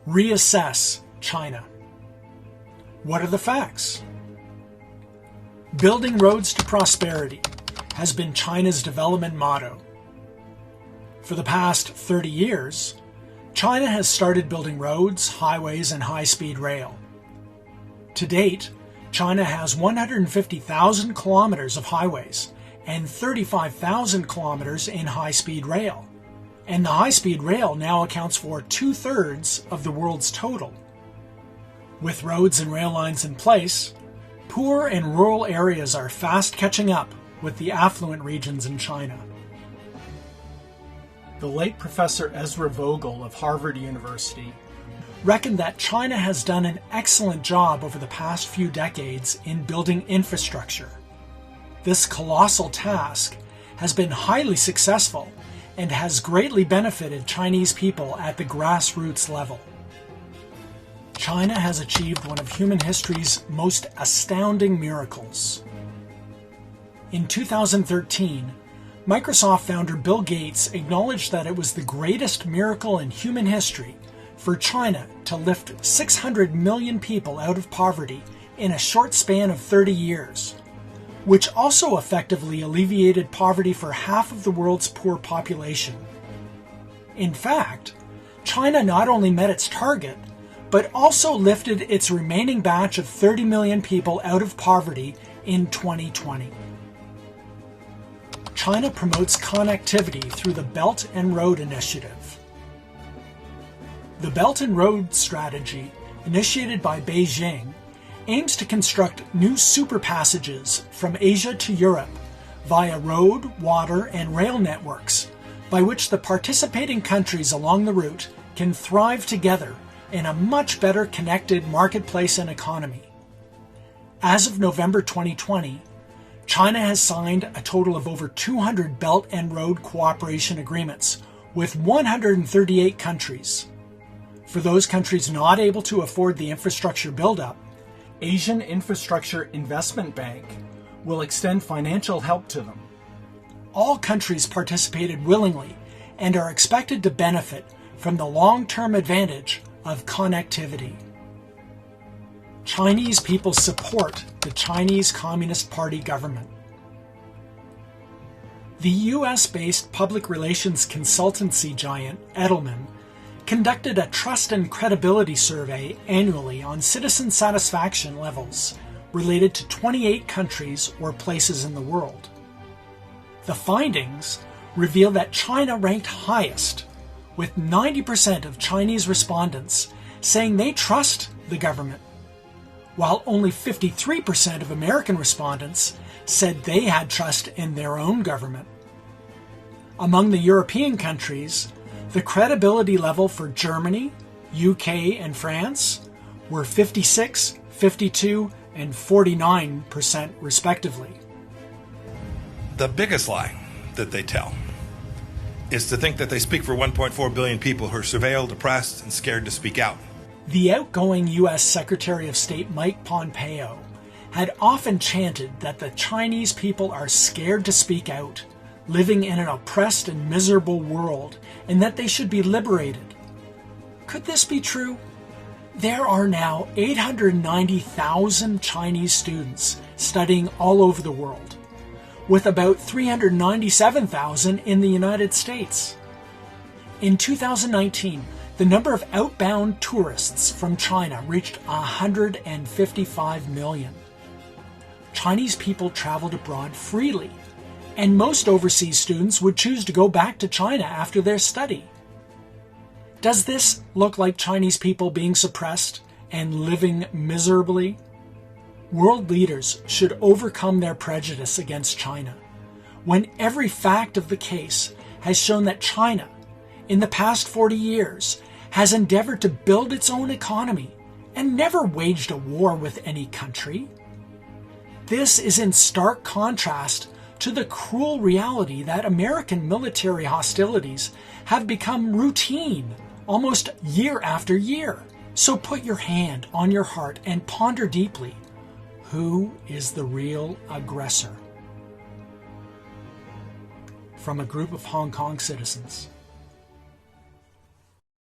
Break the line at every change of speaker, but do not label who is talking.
Reassess China. What are the facts? Building roads to prosperity has been China's development motto. For the past 30 years, China has started building roads, highways, and high-speed rail. To date, China has 150,000 kilometers of highways and 35,000 kilometers in high-speed rail. And the high-speed rail now accounts for 2/3 of the world's total. With roads and rail lines in place, poor and rural areas are fast catching up with the affluent regions in China. The late Professor Ezra Vogel of Harvard University reckoned that China has done an excellent job over the past few decades in building infrastructure. This colossal task has been highly successful and has greatly benefited Chinese people at the grassroots level. China has achieved one of human history's most astounding miracles. In 2013, Microsoft founder Bill Gates acknowledged that it was the greatest miracle in human history for China to lift 600 million people out of poverty in a short span of 30 years, which also effectively alleviated poverty for half of the world's poor population. In fact, China not only met its target, but also lifted its remaining batch of 30 million people out of poverty in 2020. China promotes connectivity through the Belt and Road Initiative. The Belt and Road Strategy, initiated by Beijing, aims to construct new superpassages from Asia to Europe via road, water, and rail networks by which the participating countries along the route can thrive together in a much better connected marketplace and economy. As of November 2020, China has signed a total of over 200 Belt and Road cooperation agreements with 138 countries. For those countries not able to afford the infrastructure buildup, Asian Infrastructure Investment Bank will extend financial help to them. All countries participated willingly and are expected to benefit from the long-term advantage of connectivity. Chinese people support the Chinese Communist Party government. The US-based public relations consultancy giant Edelman conducted a trust and credibility survey annually on citizen satisfaction levels related to 28 countries or places in the world. The findings reveal that China ranked highest, with 90% of Chinese respondents saying they trust the government, while only 53% of American respondents said they had trust in their own government. Among the European countries, the credibility level for Germany, UK, and France were 56, 52, and 49% respectively.
The biggest lie that they tell is to think that they speak for 1.4 billion people who are surveilled, oppressed, and scared to speak out.
The outgoing U.S. Secretary of State Mike Pompeo had often chanted that the Chinese people are scared to speak out, living in an oppressed and miserable world, and that they should be liberated. Could this be true? There are now 890,000 Chinese students studying all over the world, with about 397,000 in the United States. In 2019, the number of outbound tourists from China reached 155 million. Chinese people traveled abroad freely, and most overseas students would choose to go back to China after their study. Does this look like Chinese people being suppressed and living miserably? World leaders should overcome their prejudice against China, when every fact of the case has shown that China, in the past 40 years, has endeavored to build its own economy and never waged a war with any country. This is in stark contrast to the cruel reality that American military hostilities have become routine almost year after year. So put your hand on your heart and ponder deeply, who is the real aggressor? From a group of Hong Kong citizens.